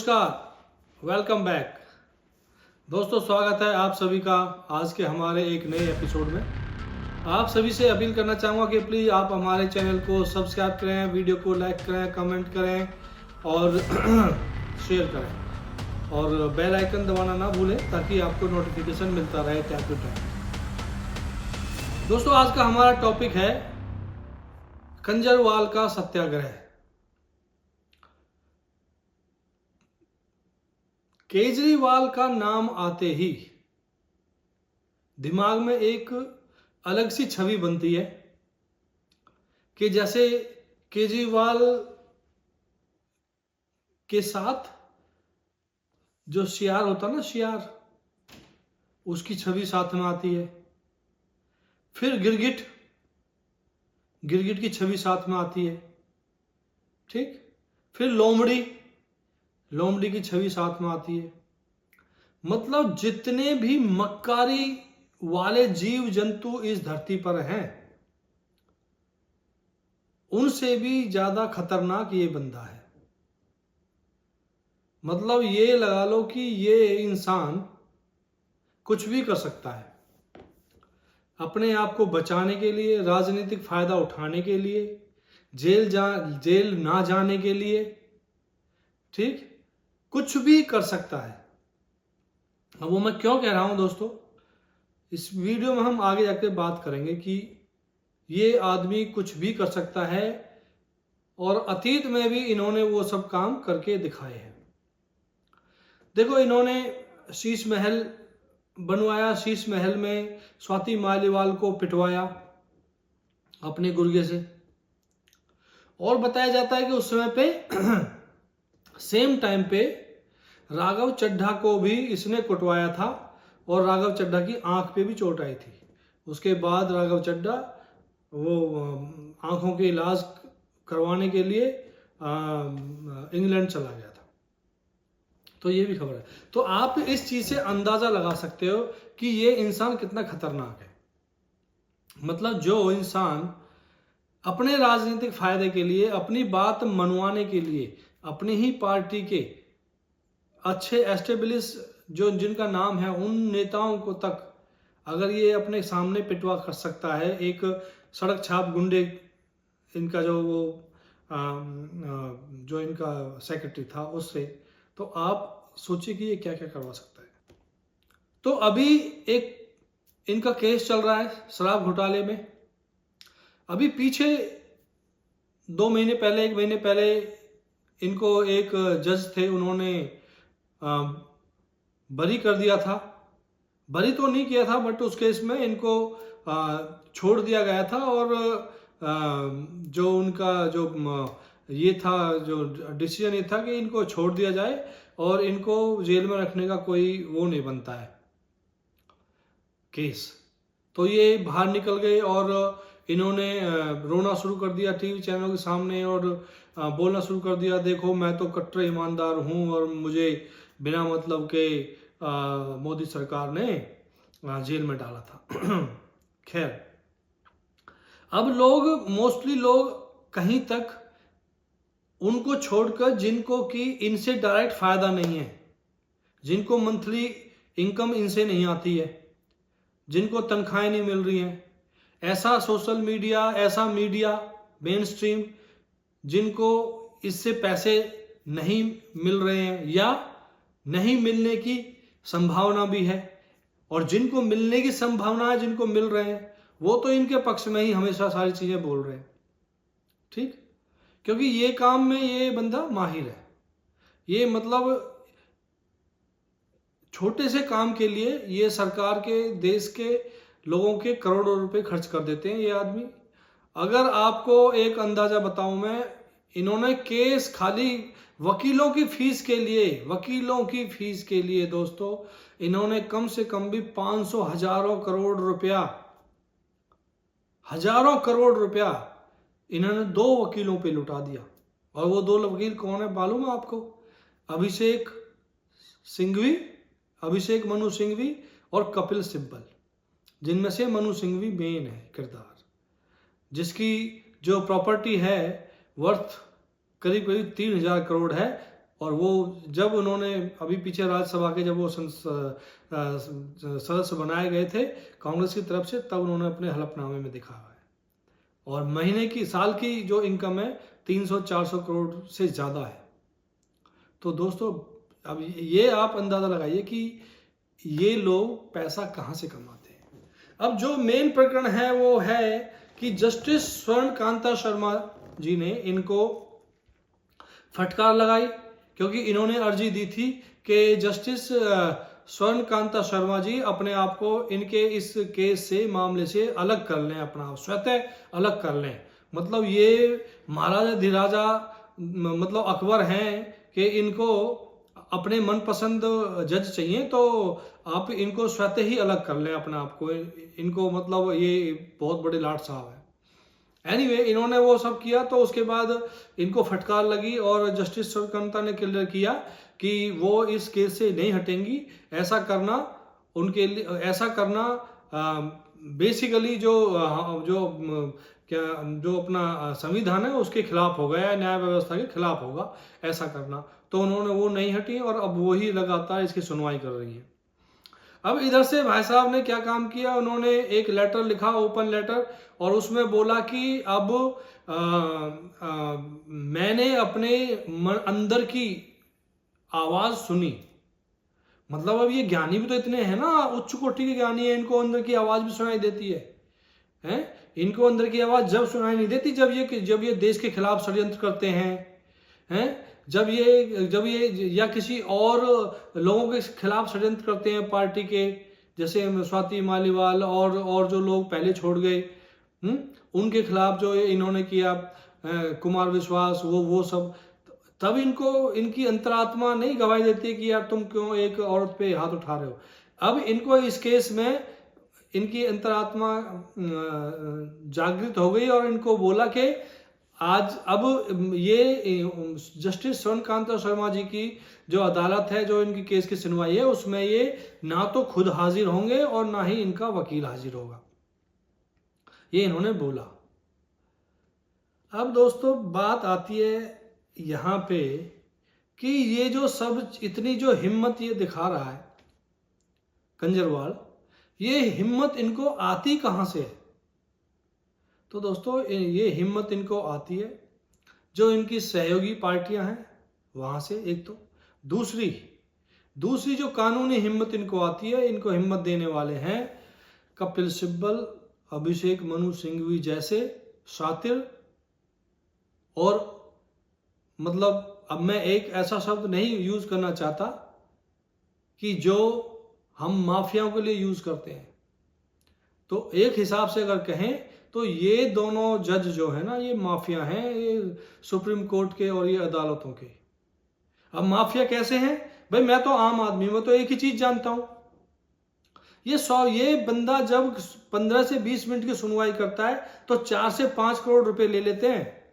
नमस्कार, welcome back दोस्तों। स्वागत है आप सभी का आज के हमारे एक नए एपिसोड में। आप सभी से अपील करना चाहूँगा कि प्लीज़ आप हमारे चैनल को सब्सक्राइब करें, वीडियो को लाइक करें, कमेंट करें और शेयर करें और बेल आइकन दबाना ना भूलें ताकि आपको नोटिफिकेशन मिलता रहे टाइम टू टाइम। दोस्तों, आज का हमारा टॉपिक है कंजरवाल का सत्याग्रह। केजरीवाल का नाम आते ही दिमाग में एक अलग सी छवि बनती है कि जैसे केजरीवाल के साथ जो शियार होता ना, शियार, उसकी छवि साथ में आती है। फिर गिरगिट की छवि साथ में आती है, ठीक। फिर लोमड़ी की छवि साथ में आती है। मतलब जितने भी मक्कारी वाले जीव जंतु इस धरती पर हैं, उनसे भी ज्यादा खतरनाक ये बंदा है। मतलब ये लगा लो कि ये इंसान कुछ भी कर सकता है अपने आप को बचाने के लिए, राजनीतिक फायदा उठाने के लिए, जेल ना जाने के लिए, ठीक, कुछ भी कर सकता है। अब वो मैं क्यों कह रहा हूं दोस्तों, इस वीडियो में हम आगे जाकर बात करेंगे कि ये आदमी कुछ भी कर सकता है और अतीत में भी इन्होंने वो सब काम करके दिखाए हैं। देखो, इन्होंने शीश महल बनवाया, शीश महल में स्वाति मालीवाल को पिटवाया अपने गुर्गे से, और बताया जाता है कि उस समय पे सेम टाइम पे राघव चड्ढा को भी इसने कुटवाया था और राघव चड्ढा की आंख पे भी चोट आई थी। उसके बाद राघव चड्ढा वो आंखों के इलाज करवाने के लिए इंग्लैंड चला गया था। तो ये भी खबर है। तो आप इस चीज से अंदाजा लगा सकते हो कि ये इंसान कितना खतरनाक है। मतलब जो इंसान अपने राजनीतिक फायदे के लिए, अपनी बात मनवाने के लिए, अपनी ही पार्टी के अच्छे एस्टेब्लिश जो जिनका नाम है उन नेताओं को तक अगर ये अपने सामने पिटवा कर सकता है, एक सड़क छाप गुंडे, इनका जो वो जो इनका सेक्रेटरी था उससे, तो आप सोचिए कि ये क्या क्या करवा सकता है। तो अभी एक इनका केस चल रहा है शराब घोटाले में। अभी पीछे 1 महीने पहले इनको एक जज थे, उन्होंने बरी कर दिया था। बरी तो नहीं किया था, बट उस केस में इनको छोड़ दिया गया था। और जो उनका जो ये था, जो डिसीजन ये था कि इनको छोड़ दिया जाए और इनको जेल में रखने का कोई वो नहीं बनता है केस। तो ये बाहर निकल गए और इन्होंने रोना शुरू कर दिया टीवी चैनल के सामने और बोलना शुरू कर दिया, देखो मैं तो कट्टर ईमानदार हूं और मुझे बिना मतलब के मोदी सरकार ने जेल में डाला था। खैर, अब मोस्टली लोग कहीं तक उनको छोड़कर, जिनको कि इनसे डायरेक्ट फायदा नहीं है, जिनको मंथली इनकम इनसे नहीं आती है, जिनको तनख्वाहें नहीं मिल रही हैं, ऐसा सोशल मीडिया, ऐसा मीडिया मेन स्ट्रीम जिनको इससे पैसे नहीं मिल रहे हैं या नहीं मिलने की संभावना भी है, और जिनको मिलने की संभावना है, जिनको मिल रहे हैं, वो तो इनके पक्ष में ही हमेशा सारी चीजें बोल रहे हैं, ठीक। क्योंकि ये काम में ये बंदा माहिर है। ये मतलब छोटे से काम के लिए ये सरकार के, देश के लोगों के करोड़ों रुपए खर्च कर देते हैं ये आदमी। अगर आपको एक अंदाजा बताऊं मैं, इन्होंने केस खाली वकीलों की फीस के लिए दोस्तों, इन्होंने कम से कम भी 500 हजारों करोड़ रुपया इन्होंने 2 वकीलों पे लुटा दिया। और वो 2 वकील कौन है मालूम है आपको? अभिषेक मनु सिंघवी और कपिल सिब्बल, जिनमें से मनु सिंघवी मेन है किरदार, जिसकी जो प्रॉपर्टी है वर्थ करीब 3000 करोड़ है और वो जब उन्होंने अभी पीछे राज्यसभा के जब वो सदस्य बनाए गए थे कांग्रेस की तरफ से, तब उन्होंने अपने हलफनामे में दिखा है। और महीने की, साल की जो इनकम है 300-400 करोड़ से ज़्यादा है। तो दोस्तों अब ये आप अंदाज़ा लगाइए कि ये लोग पैसा कहाँ से कमाते हैं। अब जो मेन प्रकरण है वो है कि जस्टिस स्वर्ण कांता शर्मा जी ने इनको फटकार लगाई, क्योंकि इन्होंने अर्जी दी थी कि जस्टिस स्वर्ण कांता शर्मा जी अपने आप को इनके इस केस से, मामले से अलग कर लें, अपना आप स्वतः अलग कर लें। मतलब ये महाराजा धीराजा मतलब अकबर हैं कि इनको अपने मनपसंद जज चाहिए, तो आप इनको स्वतः ही अलग कर लें अपने आप को। इनको मतलब ये बहुत बड़े लाट साहब हैं। एनीवे, इन्होंने वो सब किया, तो उसके बाद इनको फटकार लगी और जस्टिस सूर्यकांता ने क्लियर किया कि वो इस केस से नहीं हटेंगी। ऐसा करना उनके लिए, ऐसा करना बेसिकली जो अपना संविधान है उसके खिलाफ होगा या न्याय व्यवस्था के खिलाफ होगा ऐसा करना। तो उन्होंने वो नहीं हटी और अब वो ही लगातार इसकी सुनवाई कर रही है। अब इधर से भाई साहब ने क्या काम किया, उन्होंने एक लेटर लिखा, ओपन लेटर, और उसमें बोला कि अब मैंने अपने अंदर की आवाज सुनी। मतलब अब ये ज्ञानी भी तो इतने हैं ना, उच्च कोटि के ज्ञानी है, इनको अंदर की आवाज भी सुनाई देती है, हैं? इनको अंदर की आवाज जब सुनाई नहीं देती जब ये देश के खिलाफ षड्यंत्र करते हैं, जब ये या किसी और लोगों के खिलाफ षड्यंत्र करते हैं पार्टी के, जैसे स्वाति मालीवाल और जो लोग पहले छोड़ गए, उनके खिलाफ जो इन्होंने किया, कुमार विश्वास, वो सब, तब इनको इनकी अंतरात्मा नहीं गवाही देती कि यार तुम क्यों एक औरत पे हाथ उठा रहे हो। अब इनको इस केस में इनकी अंतरात्मा जागृत हो गई और इनको बोला कि आज अब ये जस्टिस स्वर्ण कांता शर्मा जी की जो अदालत है, जो इनकी केस की सुनवाई है, उसमें ये ना तो खुद हाजिर होंगे और ना ही इनका वकील हाजिर होगा, ये इन्होंने बोला। अब दोस्तों बात आती है यहां पे कि ये जो सब इतनी जो हिम्मत ये दिखा रहा है कंजरवाल, ये हिम्मत इनको आती कहां से है? तो दोस्तों ये हिम्मत इनको आती है जो इनकी सहयोगी पार्टियां हैं वहां से, एक तो दूसरी जो कानूनी हिम्मत इनको आती है, इनको हिम्मत देने वाले हैं कपिल सिब्बल, अभिषेक मनु सिंघवी जैसे शातिर। और मतलब अब मैं एक ऐसा शब्द नहीं यूज करना चाहता कि जो हम माफियाओं के लिए यूज करते हैं, तो एक हिसाब से अगर कहें तो ये दोनों जज जो है ना, ये माफिया हैं, ये सुप्रीम कोर्ट के और ये अदालतों के। अब माफिया कैसे हैं भाई? मैं तो आम आदमी, मैं तो एक ही चीज जानता हूं, ये बंदा जब 15 से 20 मिनट की सुनवाई करता है तो 4 से 5 करोड़ रुपए ले लेते हैं।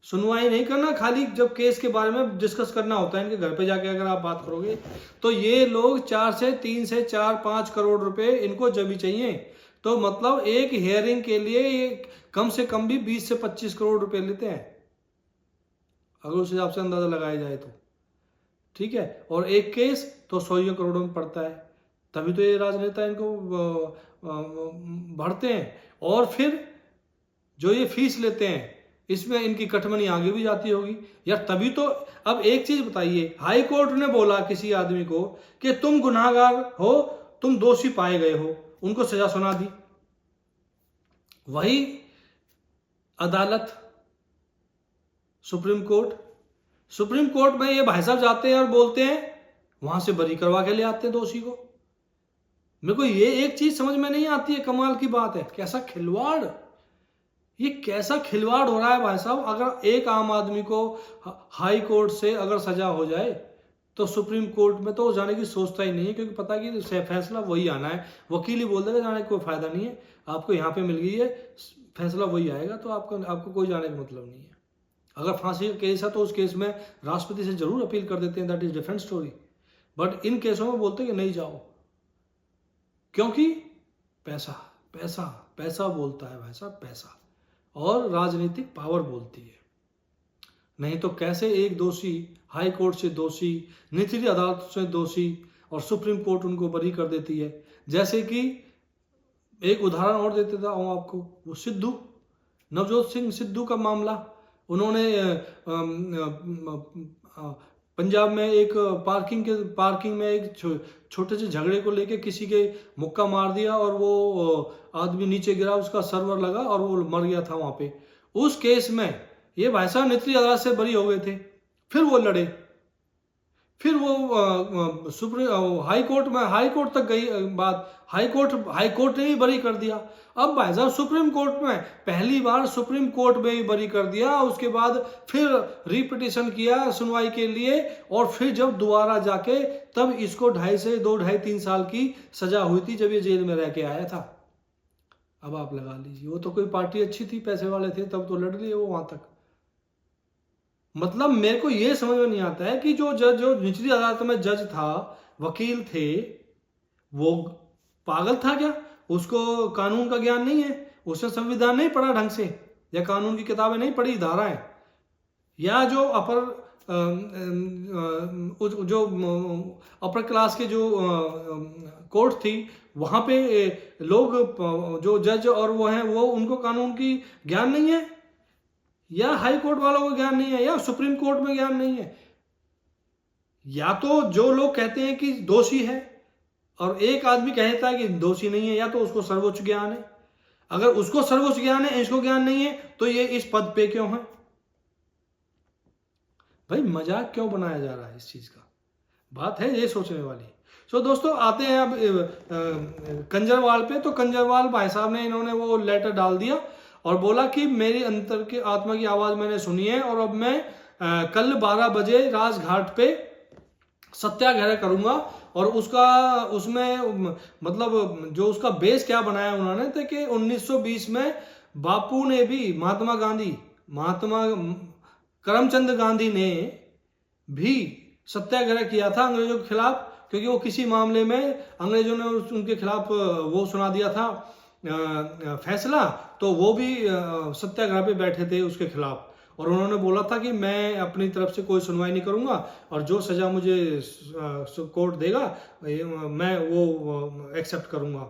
सुनवाई नहीं करना, खाली जब केस के बारे में डिस्कस करना होता है, इनके घर पे जाके अगर आप बात करोगे तो ये लोग 3 से 4-5 करोड़ रुपए इनको जब भी चाहिए। तो मतलब एक हियरिंग के लिए ये कम से कम भी 20 से 25 करोड़ रुपए लेते हैं, अगर उस हिसाब से अंदाजा लगाया जाए तो, ठीक है। और एक केस तो 100 करोड़ों में पड़ता है, तभी तो ये राजनेता इनको भरते हैं। और फिर जो ये फीस लेते हैं, इसमें इनकी कटमनी आगे भी जाती होगी यार, तभी तो। अब एक चीज बताइए, हाई कोर्ट ने बोला किसी आदमी को कि तुम गुनाहगार हो, तुम दोषी पाए गए हो, उनको सजा सुना दी। वही अदालत सुप्रीम कोर्ट में ये भाई साहब जाते हैं और बोलते हैं, वहां से बरी करवा के ले आते हैं दोषी को। मेरे को ये एक चीज समझ में नहीं आती है, कमाल की बात है, कैसा खिलवाड़, ये कैसा खिलवाड़ हो रहा है भाई साहब। अगर एक आम आदमी को हाई कोर्ट से अगर सजा हो जाए तो सुप्रीम कोर्ट में तो जाने की सोचता ही नहीं है, क्योंकि पता है कि फैसला वही आना है। वकील ही बोल देगा जाने का कोई फायदा नहीं है, आपको यहाँ पे मिल गई है, फैसला वही आएगा, तो आपको कोई जाने का मतलब नहीं है। अगर फांसी का केस है तो उस केस में राष्ट्रपति से जरूर अपील कर देते हैं, that is different story. But in केसों में बोलते हैं कि नहीं जाओ, क्योंकि पैसा बोलता है भाई साहब, पैसा और राजनीतिक पावर बोलती है। नहीं तो कैसे एक दोषी हाई कोर्ट से दोषी, निचली अदालत से दोषी और सुप्रीम कोर्ट उनको बरी कर देती है। जैसे कि एक उदाहरण और देते था हूँ आपको, वो सिद्धू, नवजोत सिंह सिद्धू का मामला। उन्होंने पंजाब में एक पार्किंग में एक छोटे से झगड़े को लेके किसी के मुक्का मार दिया और वो आदमी नीचे गिरा, उसका सर्वर लगा और वो मर गया था वहां पे। उस केस में ये भाई साहब निचली अदालत से बरी हो गए थे, फिर वो लड़े, फिर वो सुप्रीम हाई कोर्ट तक गई बात, हाई कोर्ट ने भी बरी कर दिया। अब भाई साहब सुप्रीम कोर्ट में पहली बार सुप्रीम कोर्ट में भी बरी कर दिया, उसके बाद फिर रिपिटिशन किया सुनवाई के लिए, और फिर जब दोबारा जाके तब इसको 2.5 साल की सजा हुई थी जब ये जेल में रह के आया था। अब आप लगा लीजिए, वो तो कोई पार्टी अच्छी थी, पैसे वाले थे, तब तो लड़ लिए वो वहां तक। मतलब मेरे को ये समझ में नहीं आता है कि जो निचली अदालत में जज था, वकील थे, वो पागल था क्या? उसको कानून का ज्ञान नहीं है? उसने संविधान नहीं पढ़ा ढंग से, या कानून की किताबें नहीं पढ़ी, धाराएं, या जो अपर क्लास के जो कोर्ट थी वहां पे लोग जो जज और वो हैं, वो उनको कानून की ज्ञान नहीं है, या हाई कोर्ट वालों को ज्ञान नहीं है, या सुप्रीम कोर्ट में ज्ञान नहीं है। या तो जो लोग कहते हैं कि दोषी है और एक आदमी कहता है कि दोषी नहीं है, या तो उसको सर्वोच्च ज्ञान है। अगर उसको सर्वोच्च ज्ञान है, इसको ज्ञान नहीं है, तो ये इस पद पे क्यों है? भाई मजाक क्यों बनाया जा रहा है इस चीज का? बात है ये सोचने वाली। सो दोस्तों आते हैं अब कंजरवाल पे। तो कंजरवाल भाई साहब ने, इन्होंने वो लेटर डाल दिया और बोला कि मेरी अंतर की आत्मा की आवाज मैंने सुनी है और अब मैं कल 12 बजे राजघाट पे सत्याग्रह करूंगा। और उसमें मतलब जो उसका बेस क्या बनाया उन्होंने थे कि 1920 में बापू ने भी, महात्मा करमचंद गांधी ने भी सत्याग्रह किया था अंग्रेजों के खिलाफ, क्योंकि वो किसी मामले में अंग्रेजों ने उनके खिलाफ वो सुना दिया था फैसला, तो वो भी सत्याग्रह पे बैठे थे उसके खिलाफ। और उन्होंने बोला था कि मैं अपनी तरफ से कोई सुनवाई नहीं करूंगा और जो सजा मुझे कोर्ट देगा मैं वो एक्सेप्ट करूंगा।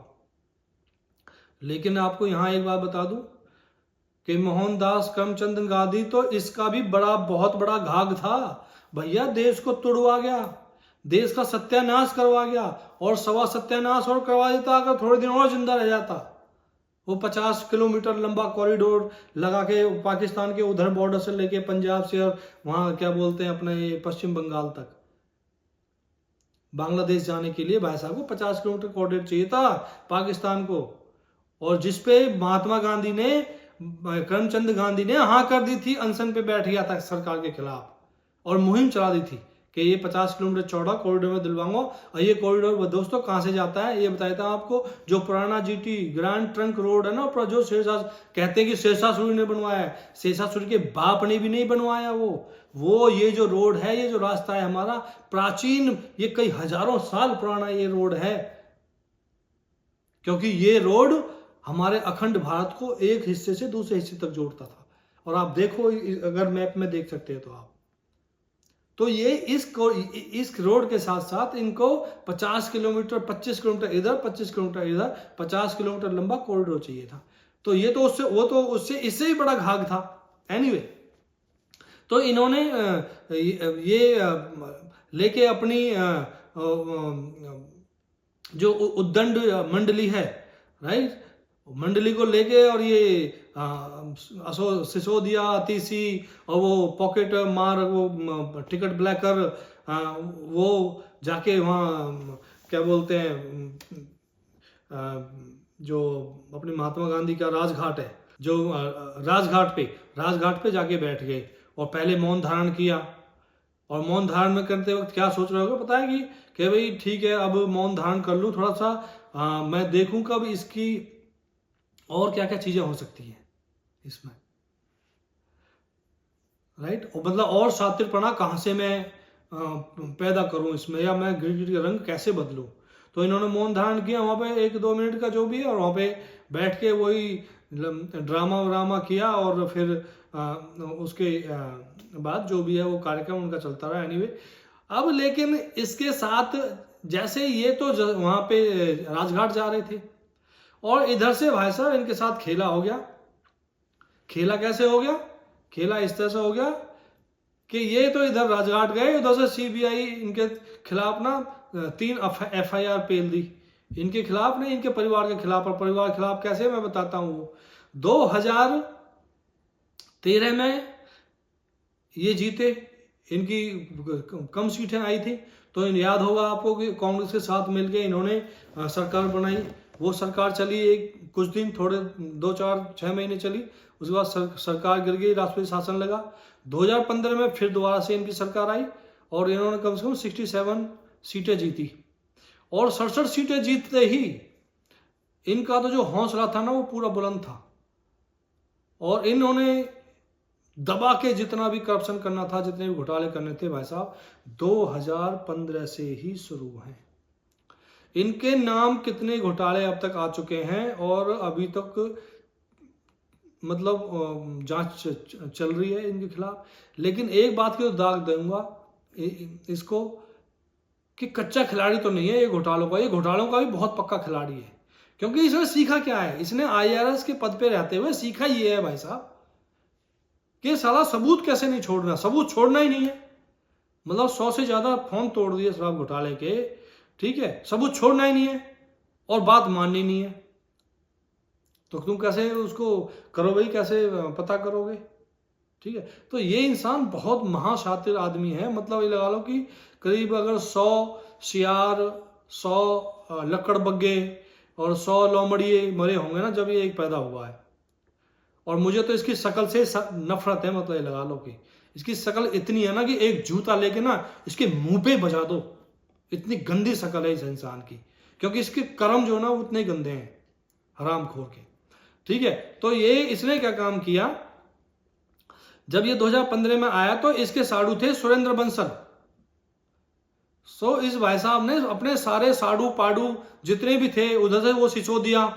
लेकिन आपको यहां एक बात बता दूं कि मोहनदास करमचंद गांधी तो इसका भी बहुत बड़ा घाघ था। भैया देश को तोड़वा गया, देश का सत्यानाश करवा गया, और सवा सत्यानाश और करवा देता अगर थोड़े दिन और जिंदा रह जाता। वो 50 किलोमीटर लंबा कॉरिडोर लगा के पाकिस्तान के उधर बॉर्डर से लेके पंजाब से और वहां क्या बोलते हैं अपने पश्चिम बंगाल तक बांग्लादेश जाने के लिए भाई साहब को 50 किलोमीटर कॉरिडोर चाहिए था पाकिस्तान को, और जिसपे महात्मा गांधी ने, करमचंद गांधी ने हाँ कर दी थी, अनशन पे बैठ गया था सरकार के खिलाफ और मुहिम चला दी थी कि ये 50 किलोमीटर चौड़ा कॉरिडोर में दिलवाऊंगा। और ये कॉरिडोर दोस्तों कहां से जाता है ये बताया था आपको, जो पुराना जीटी ग्रैंड ट्रंक रोड है ना, जो कहते हैं कि शेषासुरी ने बनवाया है, शेषासुरी के बाप ने भी नहीं बनवाया वो ये जो रोड है, ये जो रास्ता है हमारा प्राचीन, ये कई हजारों साल पुराना ये रोड है, क्योंकि ये रोड हमारे अखंड भारत को एक हिस्से से दूसरे हिस्से तक जोड़ता था। और आप देखो, अगर मैप में देख सकते हैं तो आप, तो ये इस रोड के साथ साथ इनको 50 किलोमीटर, 25 किलोमीटर इधर, 25 किलोमीटर इधर, 50 किलोमीटर लंबा कॉरिडोर चाहिए था। तो ये तो उससे इससे ही बड़ा घाघ था। एनीवे, तो इन्होंने ये लेके अपनी जो उद्दंड मंडली है, राइट, मंडली को लेके, और ये सिसोदिया, तीसी और वो पॉकेट मार, वो टिकट ब्लैकर, वो जाके वहाँ क्या बोलते हैं, जो अपने महात्मा गांधी का राजघाट है, जो राजघाट पे जाके बैठ गए और पहले मौन धारण किया। और मौन धारण में करते वक्त क्या सोच रहे होगे पता है कि भाई ठीक है, अब मौन धारण कर लूँ थोड़ा सा, मैं देखूं कब इसकी और क्या क्या चीजें हो सकती हैं इसमें, राइट। और मतलब और शातिरपना कहां से मैं पैदा करूं इसमें, या मैं गिरगिट का रंग कैसे बदलूं। तो इन्होंने मौन धारण किया वहां पे 1-2 मिनट का जो भी है, और वहां पे बैठ के वही ड्रामा किया, और फिर उसके बाद जो भी है वो कार्यक्रम उनका चलता रहा। एनीवे अब लेकिन इसके साथ जैसे ये तो वहां पे राजघाट जा रहे थे और इधर से भाई साहब इनके साथ खेला हो गया। खेला कैसे हो गया? खेला इस तरह से हो गया कि ये तो इधर राजघाट गए, उधर से सीबीआई इनके खिलाफ ना 3 FIR पेल दी इनके खिलाफ, नहीं इनके परिवार के खिलाफ। और परिवार के खिलाफ कैसे, मैं बताता हूं। 2013 में ये जीते, इनकी कम सीटें आई थी, तो याद होगा आपको कि कांग्रेस के साथ मिलकर इन्होंने सरकार बनाई। वो सरकार चली कुछ दिन, थोड़े 2-4-6 महीने चली, उसके बाद सरकार गिर गई, राष्ट्रपति शासन लगा। 2015 में फिर दोबारा से इनकी सरकार आई और इन्होंने कम से कम 67 सीटें जीती। और 67 सीटें जीतते ही इनका तो जो हौसला था ना वो पूरा बुलंद था, और इन्होंने दबा के जितना भी करप्शन करना था, जितने भी घोटाले करने थे भाई साहब, 2015 से ही शुरू हैं। इनके नाम कितने घोटाले अब तक आ चुके हैं और अभी तक मतलब जांच चल रही है इनके खिलाफ। लेकिन एक बात की तो दाग दूंगा इसको कि कच्चा खिलाड़ी तो नहीं है ये घोटालों का, ये घोटालों का भी बहुत पक्का खिलाड़ी है। क्योंकि इसने सीखा क्या है, इसने IRS के पद पे रहते हुए सीखा ये है भाई साहब कि साला सबूत कैसे नहीं छोड़ना, सबूत छोड़ना ही नहीं है। मतलब 100 से ज्यादा फोन तोड़ दिए शराब घोटाले के, ठीक है, सबूत छोड़ना ही नहीं है और बात माननी नहीं है। तो तुम कैसे उसको करो भाई, कैसे पता करोगे? ठीक है, तो ये इंसान बहुत महाशातिर आदमी है। मतलब ये लगा लो कि करीब अगर 100 सियार, 100 लकड़बग्गे और 100 लोमड़िए मरे होंगे ना जब ये एक पैदा हुआ है। और मुझे तो इसकी शक्ल से नफरत है। मतलब ये लगा लो कि इसकी शक्ल इतनी है ना कि एक जूता लेके ना इसके मुंह पे बजा दो, इतनी गंदी शक्ल है इस इंसान की। क्योंकि इसके कर्म जो ना उतने गंदे हैं हरामखोर के। ठीक है, तो ये इसने क्या काम किया, जब ये 2015 में आया तो इसके साड़ू थे सुरेंद्र बंसल। इस भाई साहब ने अपने सारे साड़ू पाड़ू जितने भी थे उधर से वो सिचो दिया।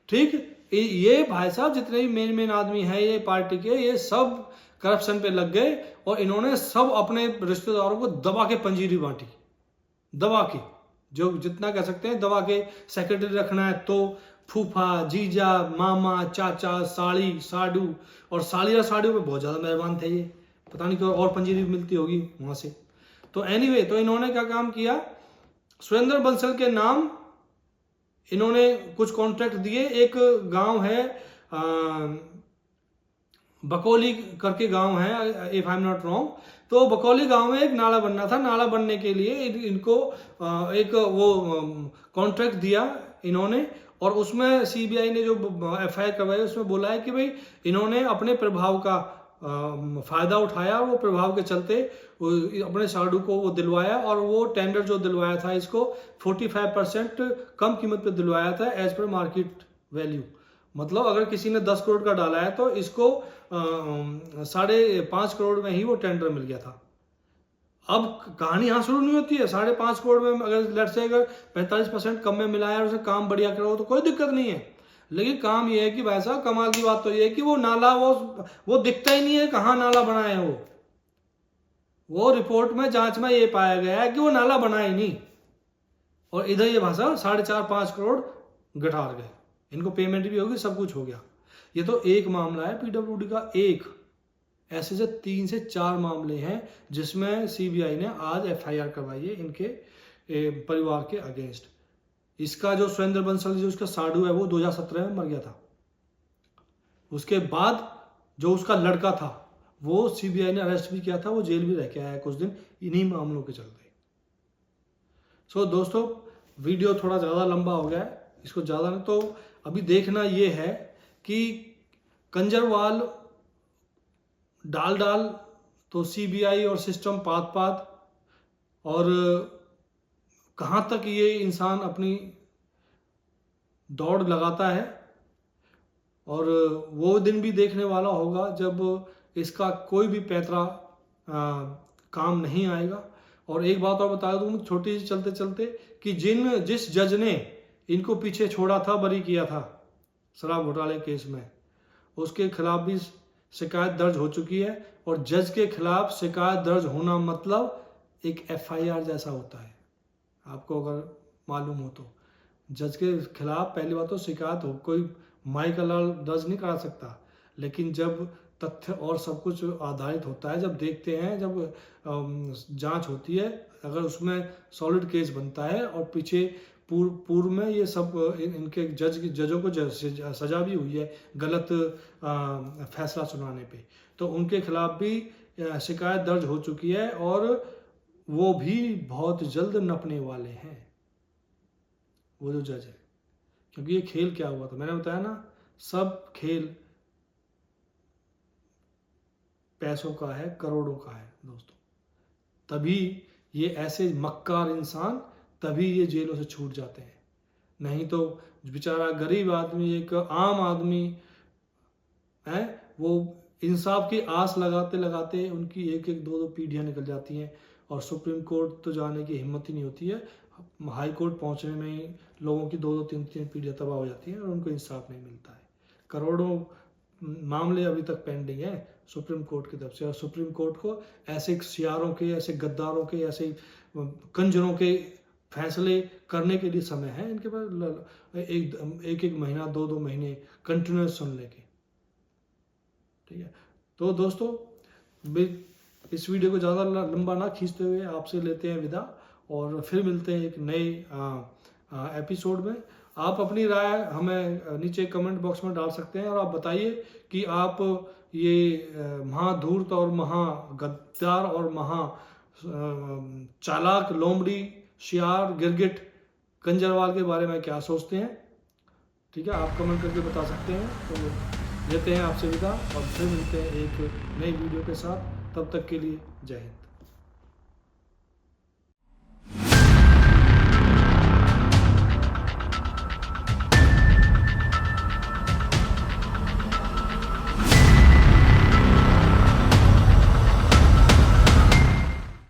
ठीक, ये भाई साहब जितने भी मेन आदमी हैं ये पार्टी के, ये सब करप्शन पे लग गए और इन्होंने सब अपने रिश्तेदारों को दबा के पंजीरी बांटी, दबा के, जो जितना कह सकते हैं दबा के। सेक्रेटरी रखना है तो फूफा, जीजा, मामा, चाचा, साड़ी, साडू, और साड़ी और साड़ियों पे बहुत ज्यादा मेहरबान थे ये, पता नहीं क्यों और पंजीरी मिलती होगी वहां से। तो एनीवे, तो इन्होंने क्या काम किया, सुरेंद्र बंसल के नाम इन्होंने कुछ कॉन्ट्रैक्ट दिए। एक गांव है बकौली करके गांव है, if I am not wrong. तो बकौली गांव में एक नाला बनना था, नाला बनने के लिए इनको एक वो कॉन्ट्रैक्ट दिया इन्होंने, और उसमें सीबीआई ने जो FIR करवाई उसमें बोला है कि भाई इन्होंने अपने प्रभाव का फायदा उठाया और वो प्रभाव के चलते अपने साडू को वो दिलवाया, और वो टेंडर जो दिलवाया था इसको 45% कम कीमत पे दिलवाया था एज पर मार्केट वैल्यू। मतलब अगर किसी ने 10 करोड़ का डाला है तो इसको 5.5 करोड़ में ही वो टेंडर मिल गया था। अब कहानी यहाँ शुरू नहीं होती है। 5.5 करोड़ में अगर लेट से अगर 45% कम में मिला है और उसे काम बढ़िया करो तो कोई दिक्कत नहीं है। लेकिन काम ये है कि भाई साहब कमाल की बात तो ये है कि वो नाला वो दिखता ही नहीं है कहाँ नाला बना है। वो रिपोर्ट में जांच में ये पाया गया है कि वो नाला बना ही नहीं, और इधर ये भाषा 4.5-5 करोड़ गठार गए, इनको पेमेंट भी होगी, सब कुछ हो गया। ये तो एक मामला है PWD का, एक ऐसे से 3 से 4 मामले हैं जिसमें सीबीआई ने आज FIR करवाई है इनके परिवार के अगेंस्ट। इसका जो सुरेंद्र बंसल जो उसका साडू है वो 2017 में मर गया था। उसके बाद जो उसका लड़का था वो सीबीआई ने अरेस्ट भी किया था, वो जेल भी रह के आया कुछ दिन इन्हीं मामलों के चलते। दोस्तों वीडियो थोड़ा ज़्यादा लंबा हो गया है, इसको ज़्यादा नहीं, तो अभी देखना ये है कि कंजरवाल डाल तो सीबीआई और सिस्टम पात और कहाँ तक ये इंसान अपनी दौड़ लगाता है। और वो दिन भी देखने वाला होगा जब इसका कोई भी पैतरा काम नहीं आएगा। और एक बात और बता दूं छोटी सी चलते चलते कि जिस जज ने इनको पीछे छोड़ा था, बरी किया था शराब घोटाले केस में, उसके खिलाफ भी शिकायत दर्ज हो चुकी है और जज के खिलाफ शिकायत दर्ज होना मतलब एक FIR जैसा होता है। आपको अगर मालूम हो तो जज के खिलाफ पहली बात तो शिकायत हो, कोई माई का लाल दर्ज नहीं करा सकता, लेकिन जब तथ्य और सब कुछ आधारित होता है, जब देखते हैं, जब जांच होती है, अगर उसमें सॉलिड केस बनता है और पीछे पूर्व में ये सब इनके जजों को सजा भी हुई है गलत फैसला सुनाने पे, तो उनके खिलाफ भी शिकायत दर्ज हो चुकी है और वो भी बहुत जल्द नपने वाले हैं, वो जो जज है। क्योंकि ये खेल क्या हुआ था, मैंने बताया ना, सब खेल पैसों का है, करोड़ों का है दोस्तों। तभी ये ऐसे मक्कार इंसान तभी ये जेलों से छूट जाते हैं, नहीं तो बेचारा गरीब आदमी, एक आम आदमी है, वो इंसाफ की आस लगाते लगाते उनकी एक एक दो दो पीढ़ियां निकल जाती हैं और सुप्रीम कोर्ट तो जाने की हिम्मत ही नहीं होती है। हाई कोर्ट पहुंचने में ही लोगों की दो दो तीन तीन पीढ़ियां तबाह हो जाती हैं और उनको इंसाफ नहीं मिलता है। करोड़ों मामले अभी तक पेंडिंग है सुप्रीम कोर्ट की तरफ से, और सुप्रीम कोर्ट को ऐसे सियारों के, ऐसे गद्दारों के, ऐसे कंजरों के फैसले करने के लिए समय है इनके पास, एक एक महीना, दो दो महीने कंटिन्यूस सुनने के। ठीक है, तो दोस्तों इस वीडियो को ज़्यादा लंबा ना खींचते हुए आपसे लेते हैं विदा और फिर मिलते हैं एक नए एपिसोड में। आप अपनी राय हमें नीचे कमेंट बॉक्स में डाल सकते हैं और आप बताइए कि आप ये महाधूर्त और महागद्दार और महा चालाक लोमड़ी शियार गिरगिट कंजरवाल के बारे में क्या सोचते हैं। ठीक है, आप कमेंट करके बता सकते हैं। तो लेते हैं आपसे विदा और फिर मिलते हैं एक नई वीडियो के साथ, तब तक के लिए जय हिंद।